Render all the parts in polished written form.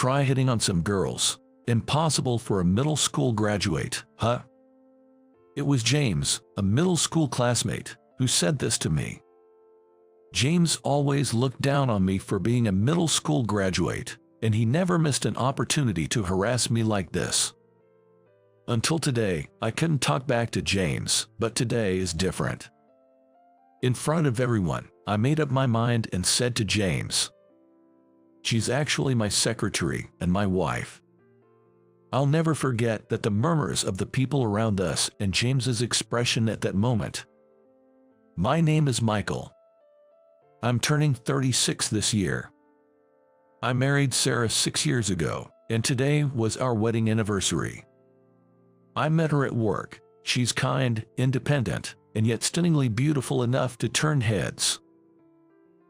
Try hitting on some girls. Impossible for a middle school graduate, huh? It was James, a middle school classmate, who said this to me. James always looked down on me for being a middle school graduate, and he never missed an opportunity to harass me like this. Until today, I couldn't talk back to James, but today is different. In front of everyone, I made up my mind and said to James, "She's actually my secretary and my wife." I'll never forget that the murmurs of the people around us and James's expression at that moment. My name is Michael. I'm turning 36 this year. I married Sarah 6 years ago, and today was our wedding anniversary. I met her at work. She's kind, independent, and yet stunningly beautiful enough to turn heads.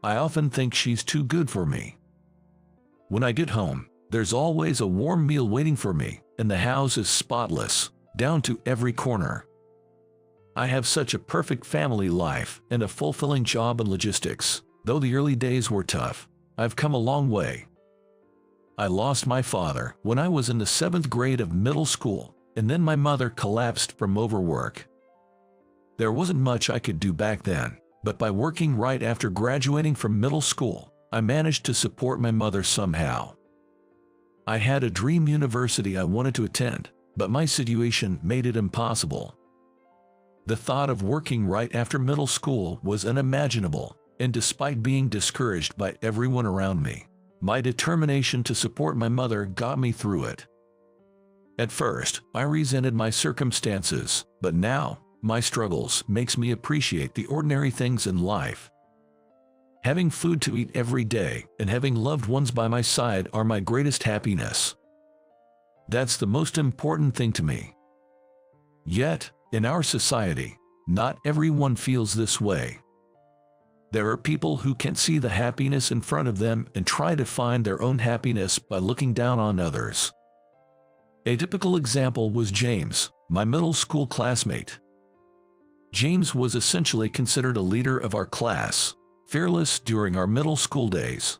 I often think she's too good for me. When I get home, there's always a warm meal waiting for me, and the house is spotless, down to every corner. I have such a perfect family life and a fulfilling job in logistics. Though the early days were tough, I've come a long way. I lost my father when I was in the 7th grade of middle school, and then my mother collapsed from overwork. There wasn't much I could do back then, but by working right after graduating from middle school, I managed to support my mother somehow. I had a dream university I wanted to attend, but my situation made it impossible. The thought of working right after middle school was unimaginable, and despite being discouraged by everyone around me, my determination to support my mother got me through it. At first, I resented my circumstances, but now, my struggles makes me appreciate the ordinary things in life. Having food to eat every day and having loved ones by my side are my greatest happiness. That's the most important thing to me. Yet, in our society, not everyone feels this way. There are people who can't see the happiness in front of them and try to find their own happiness by looking down on others. A typical example was James, my middle school classmate. James was essentially considered a leader of our class, fearless during our middle school days.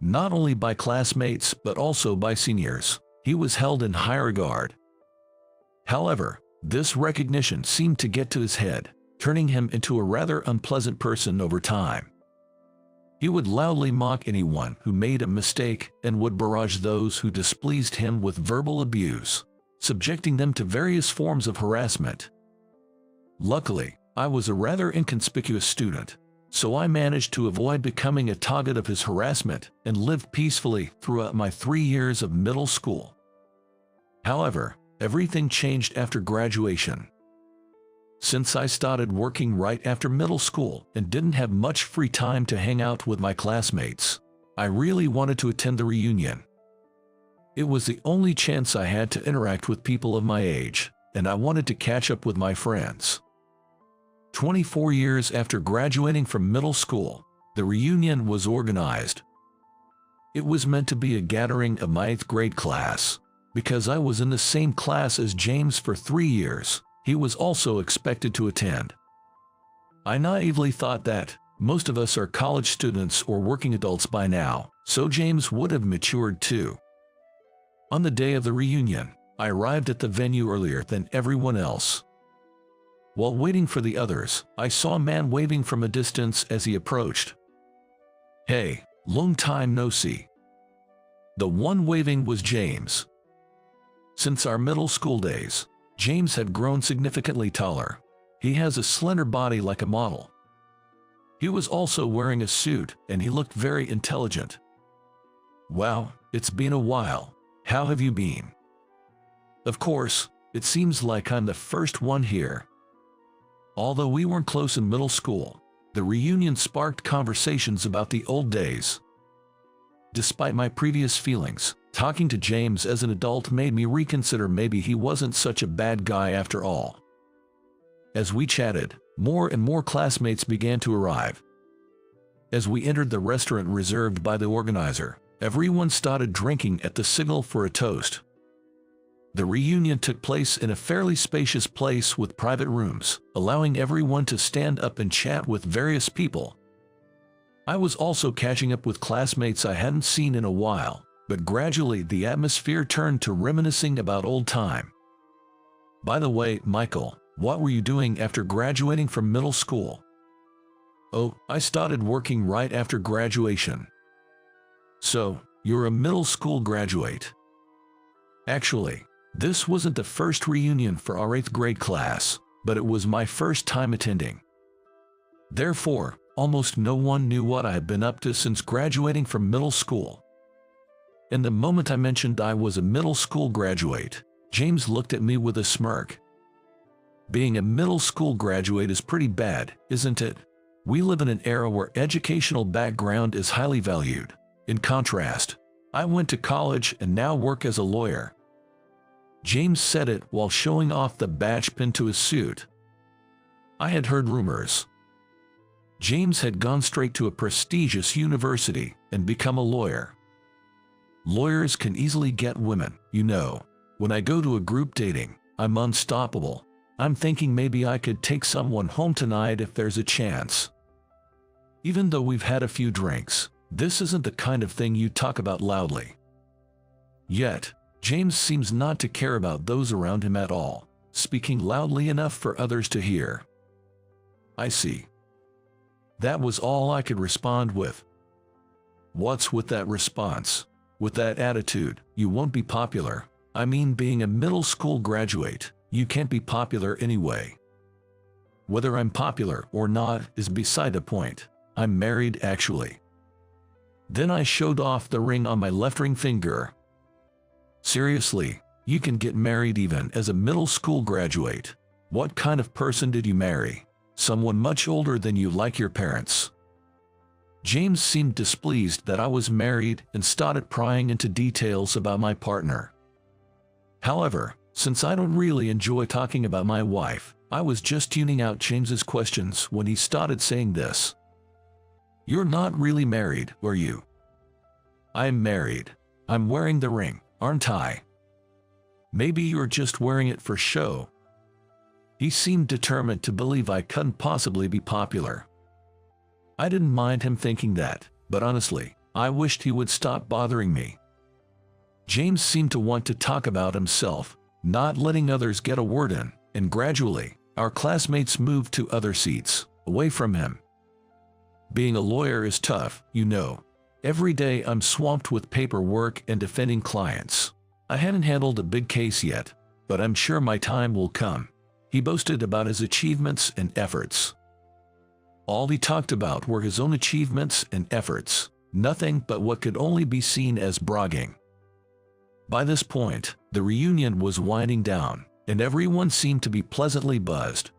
Not only by classmates but also by seniors, he was held in high regard. However, this recognition seemed to get to his head, turning him into a rather unpleasant person over time. He would loudly mock anyone who made a mistake and would barrage those who displeased him with verbal abuse, subjecting them to various forms of harassment. Luckily, I was a rather inconspicuous student, so I managed to avoid becoming a target of his harassment and lived peacefully throughout my 3 years of middle school. However, everything changed after graduation. Since I started working right after middle school and didn't have much free time to hang out with my classmates, I really wanted to attend the reunion. It was the only chance I had to interact with people of my age, and I wanted to catch up with my friends. 24 years after graduating from middle school, the reunion was organized. It was meant to be a gathering of my 8th grade class. Because I was in the same class as James for 3 years, he was also expected to attend. I naively thought that most of us are college students or working adults by now, so James would have matured too. On the day of the reunion, I arrived at the venue earlier than everyone else. While waiting for the others, I saw a man waving from a distance as he approached. "Hey, long time no see." The one waving was James. Since our middle school days, James had grown significantly taller. He has a slender body like a model. He was also wearing a suit, and he looked very intelligent. "Wow, it's been a while. How have you been?" Of course, it seems like I'm the first one here. Although we weren't close in middle school, the reunion sparked conversations about the old days. Despite my previous feelings, talking to James as an adult made me reconsider maybe he wasn't such a bad guy after all. As we chatted, more and more classmates began to arrive. As we entered the restaurant reserved by the organizer, everyone started drinking at the signal for a toast. The reunion took place in a fairly spacious place with private rooms, allowing everyone to stand up and chat with various people. I was also catching up with classmates I hadn't seen in a while, but gradually the atmosphere turned to reminiscing about old time. By the way, Michael, what were you doing after graduating from middle school? Oh, I started working right after graduation. So, you're a middle school graduate. Actually, this wasn't the first reunion for our 8th grade class, but it was my first time attending. Therefore, almost no one knew what I had been up to since graduating from middle school. And the moment I mentioned I was a middle school graduate, James looked at me with a smirk. Being a middle school graduate is pretty bad, isn't it? We live in an era where educational background is highly valued. In contrast, I went to college and now work as a lawyer. James said it while showing off the badge pinned to his suit. I had heard rumors. James had gone straight to a prestigious university and become a lawyer. Lawyers can easily get women, you know. When I go to a group dating, I'm unstoppable. I'm thinking maybe I could take someone home tonight if there's a chance. Even though we've had a few drinks, this isn't the kind of thing you talk about loudly. Yet, James seems not to care about those around him at all, speaking loudly enough for others to hear. I see. That was all I could respond with. What's with that response? With that attitude, you won't be popular. I mean, being a middle school graduate, you can't be popular anyway. Whether I'm popular or not is beside the point. I'm married, actually. Then I showed off the ring on my left ring finger. Seriously, you can get married even as a middle school graduate. What kind of person did you marry? Someone much older than you, like your parents? James seemed displeased that I was married and started prying into details about my partner. However, since I don't really enjoy talking about my wife, I was just tuning out James's questions when he started saying this. You're not really married, are you? I'm married. I'm wearing the ring, aren't I? Maybe you're just wearing it for show. He seemed determined to believe I couldn't possibly be popular. I didn't mind him thinking that, but honestly, I wished he would stop bothering me. James seemed to want to talk about himself, not letting others get a word in, and gradually, our classmates moved to other seats, away from him. Being a lawyer is tough, you know. Every day I'm swamped with paperwork and defending clients. I haven't handled a big case yet, but I'm sure my time will come. He boasted about his achievements and efforts. All he talked about were his own achievements and efforts, nothing but what could only be seen as bragging. By this point, the reunion was winding down, and everyone seemed to be pleasantly buzzed.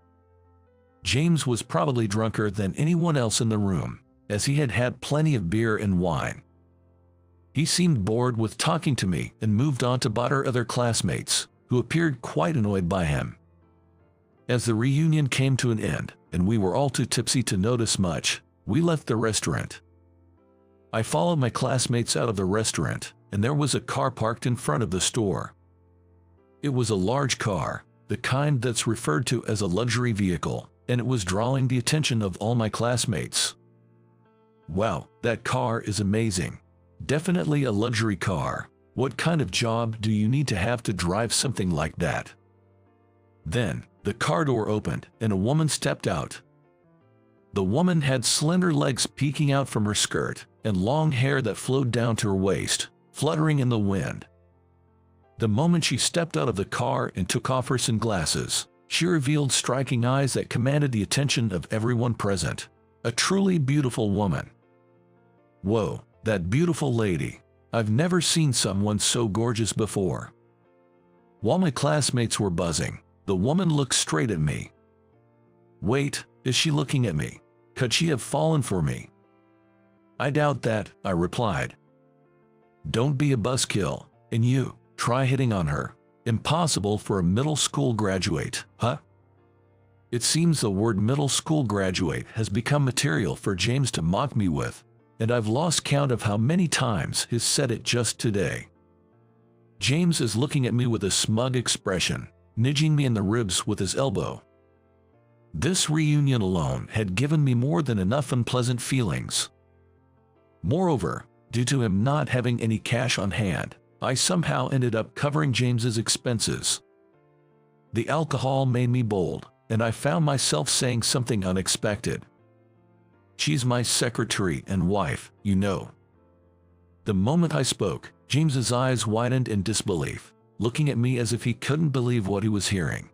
James was probably drunker than anyone else in the room, as he had had plenty of beer and wine. He seemed bored with talking to me and moved on to bother other classmates, who appeared quite annoyed by him. As the reunion came to an end, and we were all too tipsy to notice much, we left the restaurant. I followed my classmates out of the restaurant, and there was a car parked in front of the store. It was a large car, the kind that's referred to as a luxury vehicle, and it was drawing the attention of all my classmates. Wow, that car is amazing. Definitely a luxury car. What kind of job do you need to have to drive something like that? Then, the car door opened, and a woman stepped out. The woman had slender legs peeking out from her skirt, and long hair that flowed down to her waist, fluttering in the wind. The moment she stepped out of the car and took off her sunglasses, she revealed striking eyes that commanded the attention of everyone present. A truly beautiful woman. Whoa, that beautiful lady. I've never seen someone so gorgeous before. While my classmates were buzzing, the woman looked straight at me. Wait, is she looking at me? Could she have fallen for me? I doubt that, I replied. Don't be a buzzkill, and you, try hitting on her. Impossible for a middle school graduate, huh? It seems the word middle school graduate has become material for James to mock me with, and I've lost count of how many times he's said it just today. James is looking at me with a smug expression, nudging me in the ribs with his elbow. This reunion alone had given me more than enough unpleasant feelings. Moreover, Due to him not having any cash on hand, I somehow ended up covering James's expenses. The alcohol made me bold, and I found myself saying something unexpected. "She's my secretary and wife, you know." The moment I spoke, James's eyes widened in disbelief, looking at me as if he couldn't believe what he was hearing.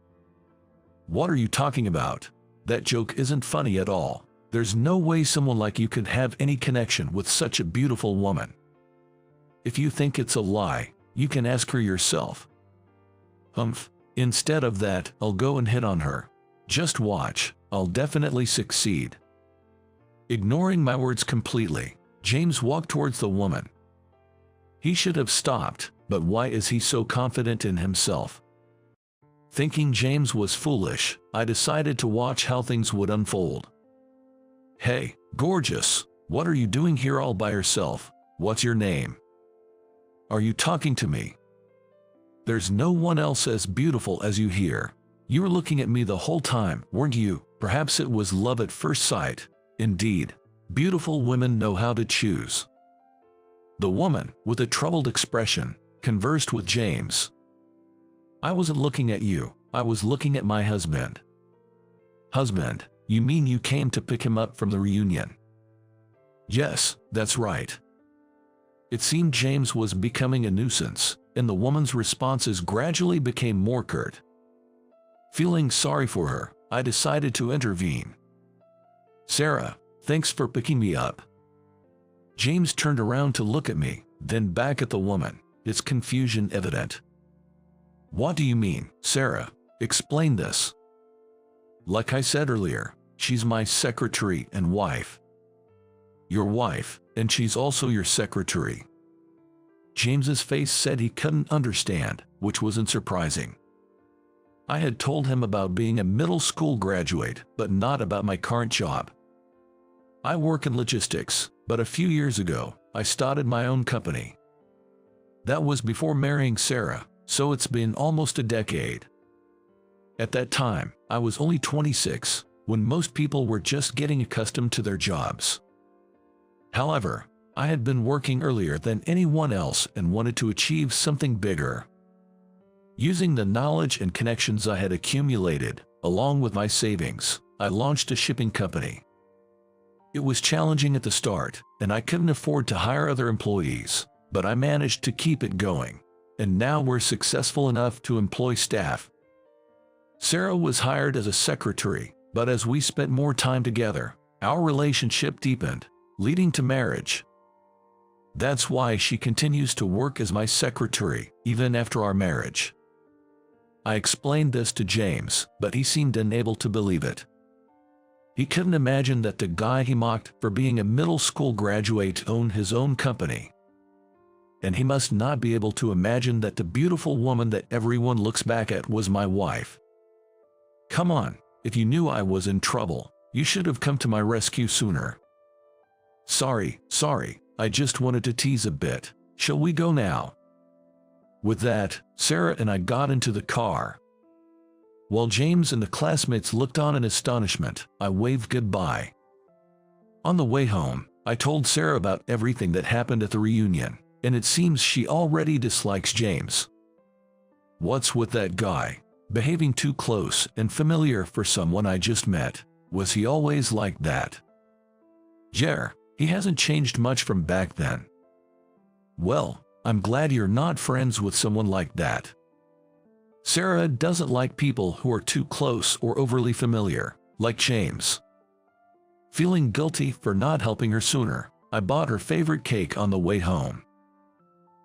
"What are you talking about? That joke isn't funny at all. There's no way someone like you could have any connection with such a beautiful woman. If you think it's a lie, you can ask her yourself." "Humph. Instead of that, I'll go and hit on her. Just watch, I'll definitely succeed." Ignoring my words completely, James walked towards the woman. He should have stopped, but why is he so confident in himself? Thinking James was foolish, I decided to watch how things would unfold. "Hey, gorgeous, what are you doing here all by yourself? What's your name? Are you talking to me? There's no one else as beautiful as you here. You were looking at me the whole time, weren't you? Perhaps it was love at first sight. Indeed, beautiful women know how to choose." The woman, with a troubled expression, conversed with James. "I wasn't looking at you, I was looking at my husband." "Husband? You mean you came to pick him up from the reunion?" "Yes, that's right." It seemed James was becoming a nuisance, and the woman's responses gradually became more curt. Feeling sorry for her, I decided to intervene. "Sarah, thanks for picking me up." James turned around to look at me, then back at the woman, his confusion evident. "What do you mean, Sarah? Explain this." "Like I said earlier, she's my secretary and wife." "Your wife, and she's also your secretary?" James's face said he couldn't understand, which wasn't surprising. I had told him about being a middle school graduate, but not about my current job. "I work in logistics, but a few years ago, I started my own company." That was before marrying Sarah, so it's been almost a decade. At that time, I was only 26, when most people were just getting accustomed to their jobs. However, I had been working earlier than anyone else and wanted to achieve something bigger. Using the knowledge and connections I had accumulated, along with my savings, I launched a shipping company. It was challenging at the start, and I couldn't afford to hire other employees, but I managed to keep it going, and now we're successful enough to employ staff. Sarah was hired as a secretary, but as we spent more time together, our relationship deepened, leading to marriage. That's why she continues to work as my secretary, even after our marriage. I explained this to James, but he seemed unable to believe it. He couldn't imagine that the guy he mocked for being a middle school graduate owned his own company. And he must not be able to imagine that the beautiful woman that everyone looks back at was my wife. "Come on, if you knew I was in trouble, you should have come to my rescue sooner." Sorry, I just wanted to tease a bit. Shall we go now?" With that, Sarah and I got into the car. While James and the classmates looked on in astonishment, I waved goodbye. On the way home, I told Sarah about everything that happened at the reunion, and it seems she already dislikes James. "What's with that guy? Behaving too close and familiar for someone I just met. Was he always like that?" "Yeah, he hasn't changed much from back then." "Well, I'm glad you're not friends with someone like that." Sarah doesn't like people who are too close or overly familiar, like James. Feeling guilty for not helping her sooner, I bought her favorite cake on the way home.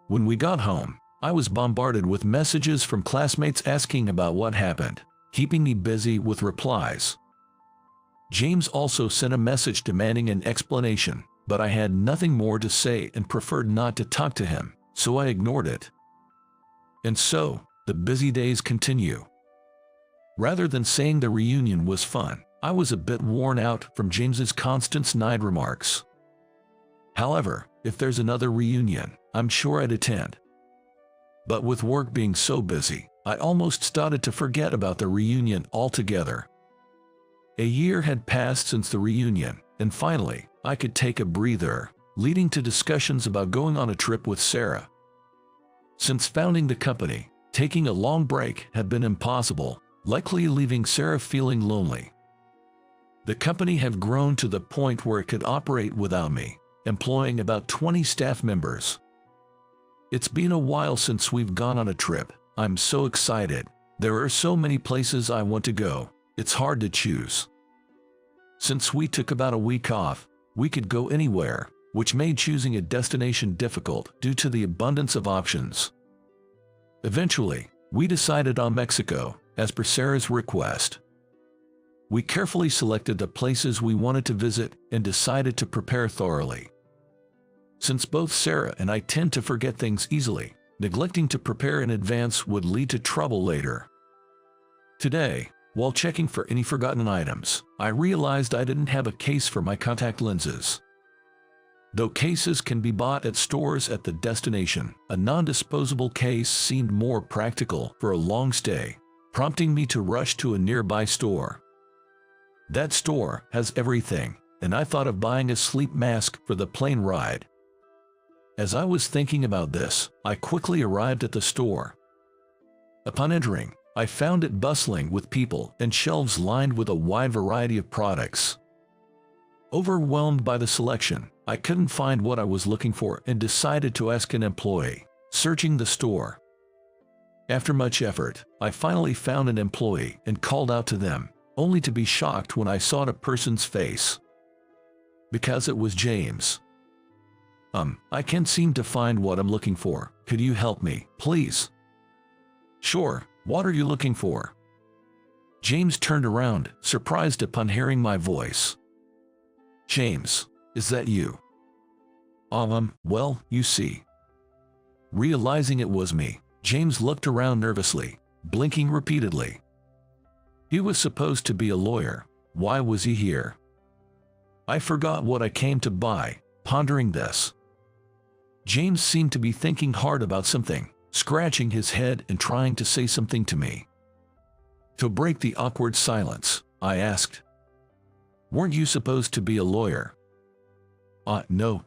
When we got home, I was bombarded with messages from classmates asking about what happened, keeping me busy with replies. James also sent a message demanding an explanation, but I had nothing more to say and preferred not to talk to him, so I ignored it. And so, the busy days continue. Rather than saying the reunion was fun, I was a bit worn out from James's constant snide remarks. However, if there's another reunion, I'm sure I'd attend. But with work being so busy, I almost started to forget about the reunion altogether. A year had passed since the reunion, and finally, I could take a breather. leading to discussions about going on a trip with Sarah. Since founding the company, taking a long break had been impossible, likely leaving Sarah feeling lonely. The company had grown to the point where it could operate without me, employing about 20 staff members. It's been a while since we've gone on a trip. I'm so excited. There are so many places I want to go. It's hard to choose. Since we took about a week off, we could go anywhere, which made choosing a destination difficult due to the abundance of options. Eventually, we decided on Mexico, as per Sarah's request. We carefully selected the places we wanted to visit and decided to prepare thoroughly. Since both Sarah and I tend to forget things easily, neglecting to prepare in advance would lead to trouble later. Today, while checking for any forgotten items, I realized I didn't have a case for my contact lenses. Though cases can be bought at stores at the destination, a non-disposable case seemed more practical for a long stay, prompting me to rush to a nearby store. That store has everything, and I thought of buying a sleep mask for the plane ride. As I was thinking about this, I quickly arrived at the store. Upon entering, I found it bustling with people and shelves lined with a wide variety of products. Overwhelmed by the selection, I couldn't find what I was looking for and decided to ask an employee, searching the store. After much effort, I finally found an employee and called out to them, only to be shocked when I saw the person's face. Because it was James. I can't seem to find what I'm looking for. Could you help me, please? Sure, what are you looking for? James turned around, surprised upon hearing my voice. James, is that you? Well, you see. Realizing it was me, James looked around nervously, blinking repeatedly. He was supposed to be a lawyer. Why was he here? I forgot what I came to buy, pondering this. James seemed to be thinking hard about something, scratching his head and trying to say something to me. To break the awkward silence, I asked, "Weren't you supposed to be a lawyer?" No,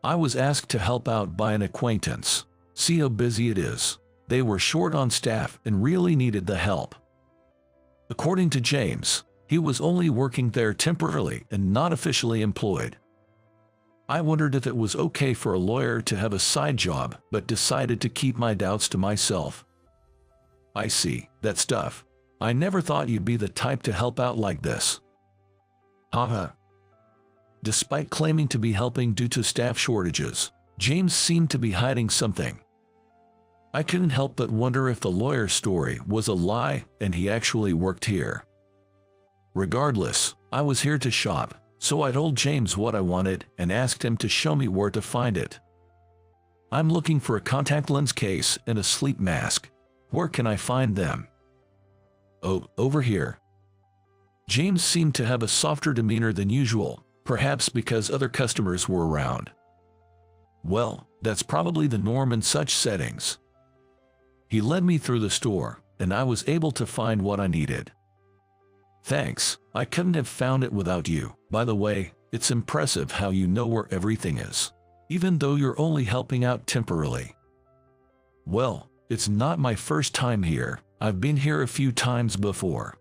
I was asked to help out by an acquaintance. See how busy it is. They were short on staff and really needed the help. According to James, he was only working there temporarily and not officially employed. I wondered if it was okay for a lawyer to have a side job, but decided to keep my doubts to myself. I see, that stuff. I never thought you'd be the type to help out like this. Haha. Despite claiming to be helping due to staff shortages, James seemed to be hiding something. I couldn't help but wonder if the lawyer's story was a lie and he actually worked here. Regardless, I was here to shop, so I told James what I wanted and asked him to show me where to find it. I'm looking for a contact lens case and a sleep mask. Where can I find them? Oh, over here. James seemed to have a softer demeanor than usual, perhaps because other customers were around. Well, that's probably the norm in such settings. He led me through the store, and I was able to find what I needed. Thanks, I couldn't have found it without you. By the way, it's impressive how you know where everything is, even though you're only helping out temporarily. Well, it's not my first time here. I've been here a few times before.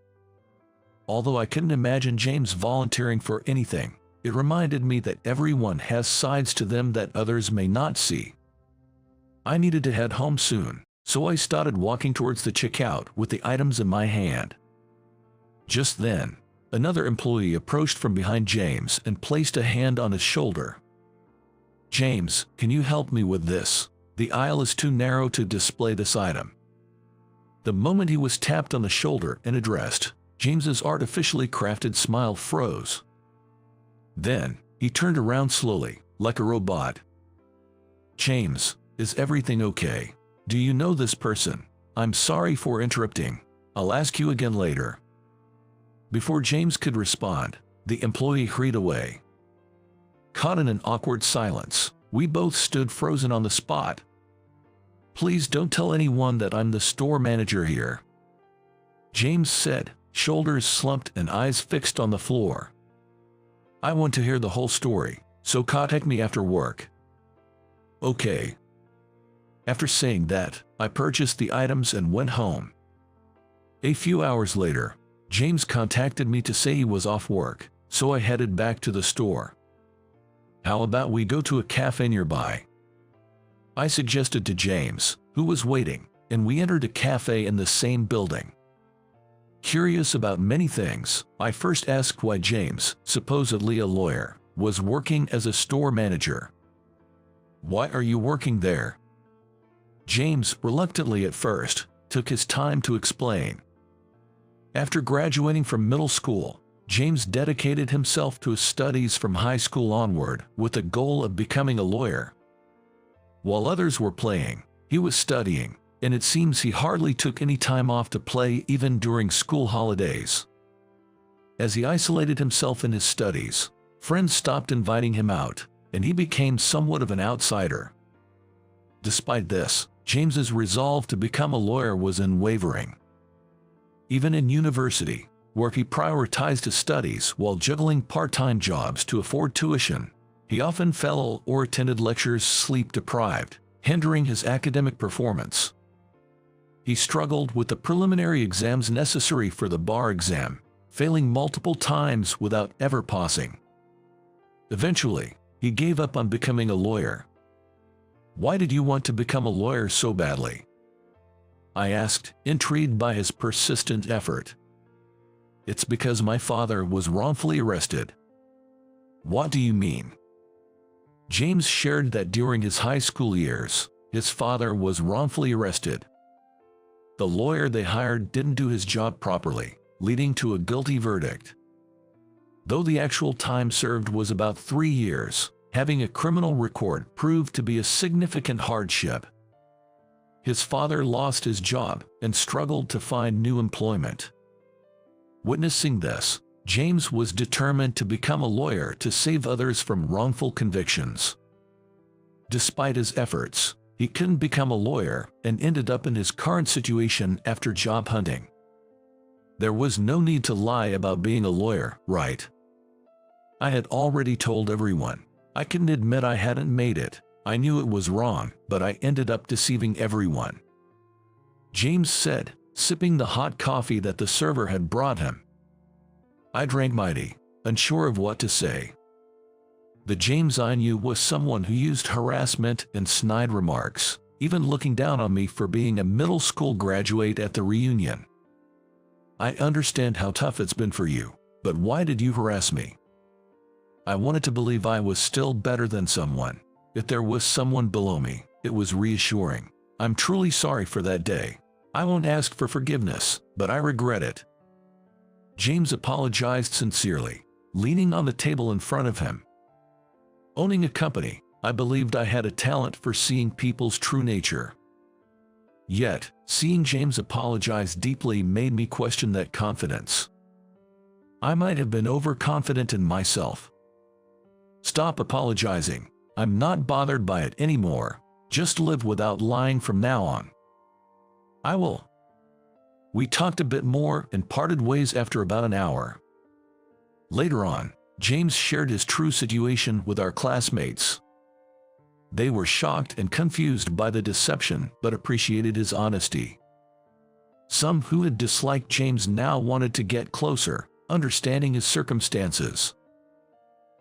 Although I couldn't imagine James volunteering for anything, it reminded me that everyone has sides to them that others may not see. I needed to head home soon, so I started walking towards the checkout with the items in my hand. Just then, another employee approached from behind James and placed a hand on his shoulder. James, can you help me with this? The aisle is too narrow to display this item. The moment he was tapped on the shoulder and addressed, James's artificially crafted smile froze. Then, he turned around slowly, like a robot. James, is everything okay? Do you know this person? I'm sorry for interrupting. I'll ask you again later. Before James could respond, the employee hurried away. Caught in an awkward silence, we both stood frozen on the spot. Please don't tell anyone that I'm the store manager here, James said, shoulders slumped and eyes fixed on the floor. I want to hear the whole story, so contact me after work." "Okay." After saying that, I purchased the items and went home. A few hours later, James contacted me to say he was off work, so I headed back to the store. "How about we go to a cafe nearby?" I suggested to James, who was waiting, and we entered a cafe in the same building. Curious about many things, I first asked why James, supposedly a lawyer, was working as a store manager. "Why are you working there?" James, reluctantly at first, took his time to explain. After graduating from middle school, James dedicated himself to his studies from high school onward with the goal of becoming a lawyer. While others were playing, he was studying, and it seems he hardly took any time off to play even during school holidays. As he isolated himself in his studies, friends stopped inviting him out, and he became somewhat of an outsider. Despite this, James's resolve to become a lawyer was unwavering. Even in university, where he prioritized his studies while juggling part-time jobs to afford tuition, he often fell or attended lectures sleep-deprived, hindering his academic performance. He struggled with the preliminary exams necessary for the bar exam, failing multiple times without ever passing. Eventually, he gave up on becoming a lawyer. "Why did you want to become a lawyer so badly?" I asked, intrigued by his persistent effort. "It's because my father was wrongfully arrested." "What do you mean?" James shared that during his high school years, his father was wrongfully arrested. The lawyer they hired didn't do his job properly, leading to a guilty verdict. Though the actual time served was about 3 years, having a criminal record proved to be a significant hardship. His father lost his job and struggled to find new employment. Witnessing this, James was determined to become a lawyer to save others from wrongful convictions. Despite his efforts, he couldn't become a lawyer and ended up in his current situation after job hunting. There was no need to lie about being a lawyer, right? I had already told everyone. I couldn't admit I hadn't made it. I knew it was wrong, but I ended up deceiving everyone. James said, sipping the hot coffee that the server had brought him. I drank my tea, unsure of what to say. The James I knew was someone who used harassment and snide remarks, even looking down on me for being a middle school graduate at the reunion. "I understand how tough it's been for you, but why did you harass me?" I wanted to believe I was still better than someone. If there was someone below me, it was reassuring. "I'm truly sorry for that day. I won't ask for forgiveness, but I regret it." James apologized sincerely, leaning on the table in front of him. Owning a company, I believed I had a talent for seeing people's true nature. Yet, seeing James apologize deeply made me question that confidence. I might have been overconfident in myself. "Stop apologizing. I'm not bothered by it anymore. Just live without lying from now on." "I will." We talked a bit more and parted ways after about an hour. Later on, James shared his true situation with our classmates. They were shocked and confused by the deception but appreciated his honesty. Some who had disliked James now wanted to get closer, understanding his circumstances.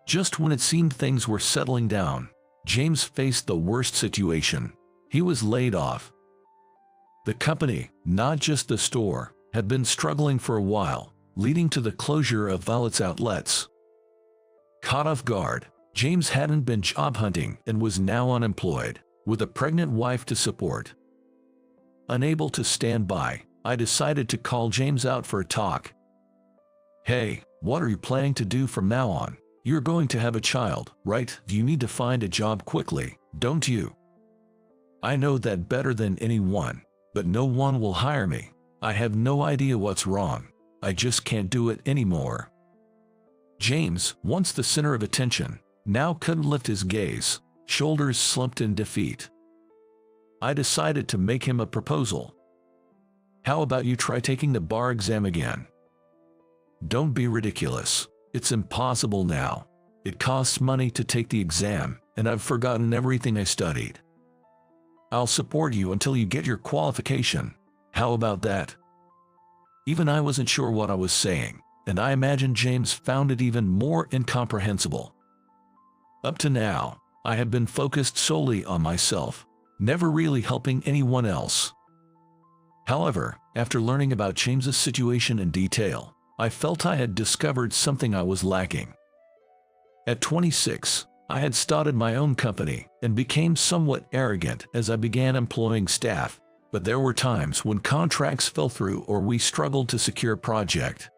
Just when it seemed things were settling down, James faced the worst situation. He was laid off. The company, not just the store, had been struggling for a while, leading to the closure of all its outlets. Caught off guard, James hadn't been job hunting and was now unemployed, with a pregnant wife to support. Unable to stand by, I decided to call James out for a talk. "Hey, what are you planning to do from now on? You're going to have a child, right? You need to find a job quickly, don't you?" "I know that better than anyone, but no one will hire me. I have no idea what's wrong. I just can't do it anymore." James, once the center of attention, now couldn't lift his gaze, shoulders slumped in defeat. I decided to make him a proposal. "How about you try taking the bar exam again?" "Don't be ridiculous. It's impossible now. It costs money to take the exam, and I've forgotten everything I studied. I'll support you until you get your qualification. How about that?" Even I wasn't sure what I was saying, and I imagine James found it even more incomprehensible. Up to now, I have been focused solely on myself, never really helping anyone else. However, after learning about James's situation in detail, I felt I had discovered something I was lacking. At 26, I had started my own company and became somewhat arrogant as I began employing staff, but there were times when contracts fell through or we struggled to secure a project.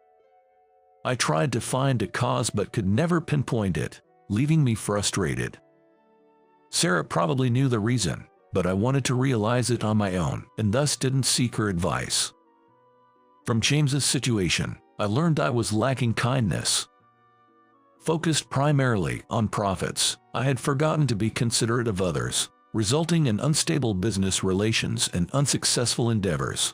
I tried to find a cause but could never pinpoint it, leaving me frustrated. Sarah probably knew the reason, but I wanted to realize it on my own and thus didn't seek her advice. From James's situation, I learned I was lacking kindness. Focused primarily on profits, I had forgotten to be considerate of others, resulting in unstable business relations and unsuccessful endeavors.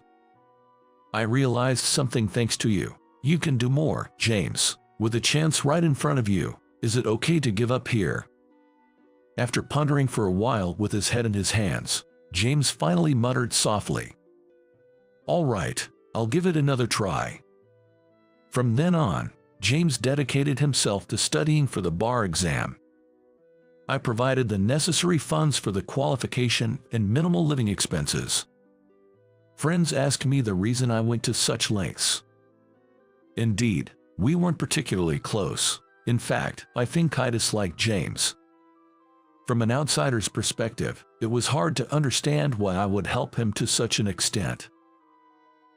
I realized something thanks to you. You can do more, James. With a chance right in front of you, is it okay to give up here? After pondering for a while with his head in his hands, James finally muttered softly, "All right, I'll give it another try." From then on, James dedicated himself to studying for the bar exam. I provided the necessary funds for the qualification and minimal living expenses. Friends asked me the reason I went to such lengths. Indeed, we weren't particularly close. In fact, I think I disliked James. From an outsider's perspective, it was hard to understand why I would help him to such an extent.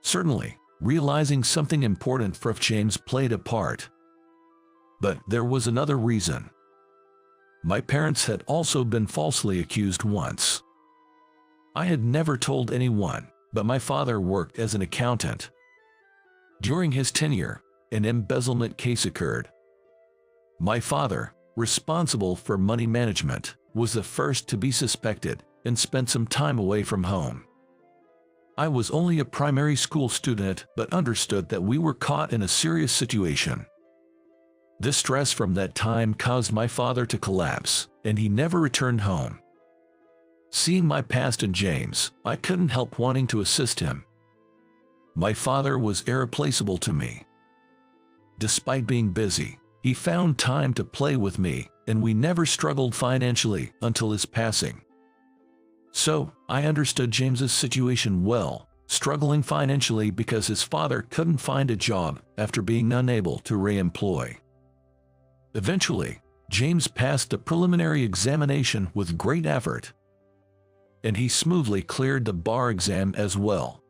Certainly, realizing something important for James played a part. But there was another reason. My parents had also been falsely accused once. I had never told anyone, but my father worked as an accountant. During his tenure, an embezzlement case occurred. My father, responsible for money management, was the first to be suspected and spent some time away from home. I was only a primary school student but understood that we were caught in a serious situation. The stress from that time caused my father to collapse, and he never returned home. Seeing my past in James, I couldn't help wanting to assist him. My father was irreplaceable to me. Despite being busy, he found time to play with me, and we never struggled financially until his passing. So, I understood James's situation well, struggling financially because his father couldn't find a job after being unable to re-employ. Eventually, James passed the preliminary examination with great effort, and he smoothly cleared the bar exam as well.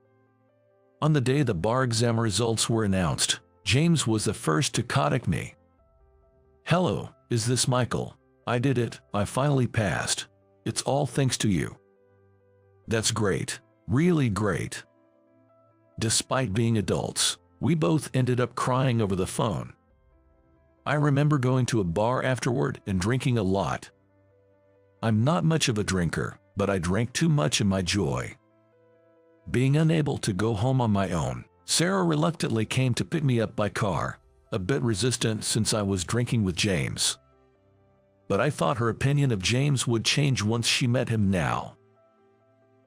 On the day the bar exam results were announced, James was the first to contact me. "Hello, is this Michael? I did it, I finally passed. It's all thanks to you." "That's great, really great." Despite being adults, we both ended up crying over the phone. I remember going to a bar afterward and drinking a lot. I'm not much of a drinker, but I drank too much in my joy. Being unable to go home on my own, Sarah reluctantly came to pick me up by car, a bit resistant since I was drinking with James. But I thought her opinion of James would change once she met him now.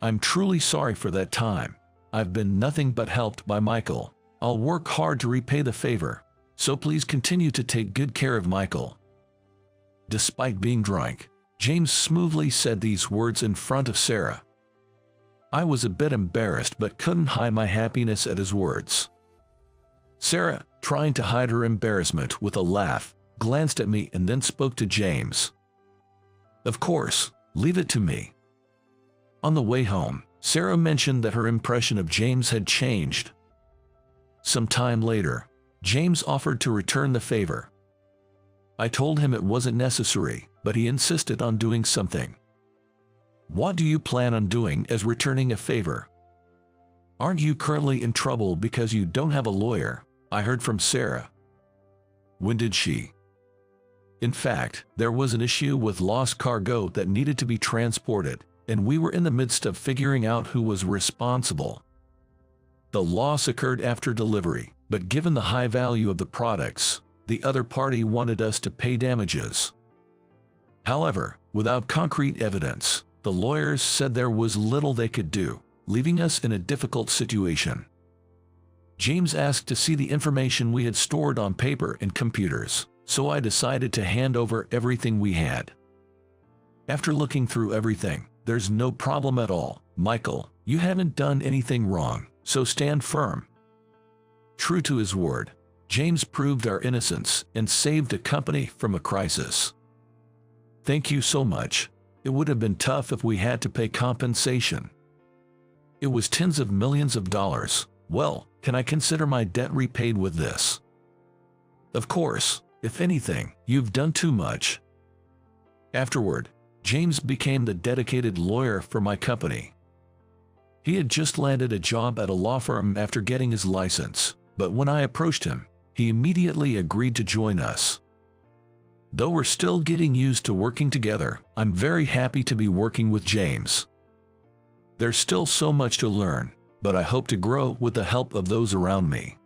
I'm truly sorry for that time. I've been nothing but helped by Michael. I'll work hard to repay the favor, so please continue to take good care of Michael. Despite being drunk, James smoothly said these words in front of Sarah. I was a bit embarrassed but couldn't hide my happiness at his words. Sarah, trying to hide her embarrassment with a laugh, glanced at me and then spoke to James. "Of course, leave it to me." On the way home, Sarah mentioned that her impression of James had changed. Some time later, James offered to return the favor. I told him it wasn't necessary, but he insisted on doing something. "What do you plan on doing as returning a favor? Aren't you currently in trouble because you don't have a lawyer?" I heard from Sarah. When did she? In fact, there was an issue with lost cargo that needed to be transported, and we were in the midst of figuring out who was responsible. The loss occurred after delivery, but given the high value of the products, the other party wanted us to pay damages. However, without concrete evidence, the lawyers said there was little they could do, leaving us in a difficult situation. James asked to see the information we had stored on paper and computers, so I decided to hand over everything we had. After looking through everything, there's no problem at all, Michael. You haven't done anything wrong, so stand firm. True to his word, James proved our innocence and saved the company from a crisis. Thank you so much. It would have been tough if we had to pay compensation. It was tens of millions of dollars. Well, can I consider my debt repaid with this? Of course. If anything, you've done too much. Afterward, James became the dedicated lawyer for my company. He had just landed a job at a law firm after getting his license, but when I approached him, he immediately agreed to join us. Though we're still getting used to working together, I'm very happy to be working with James. There's still so much to learn, but I hope to grow with the help of those around me.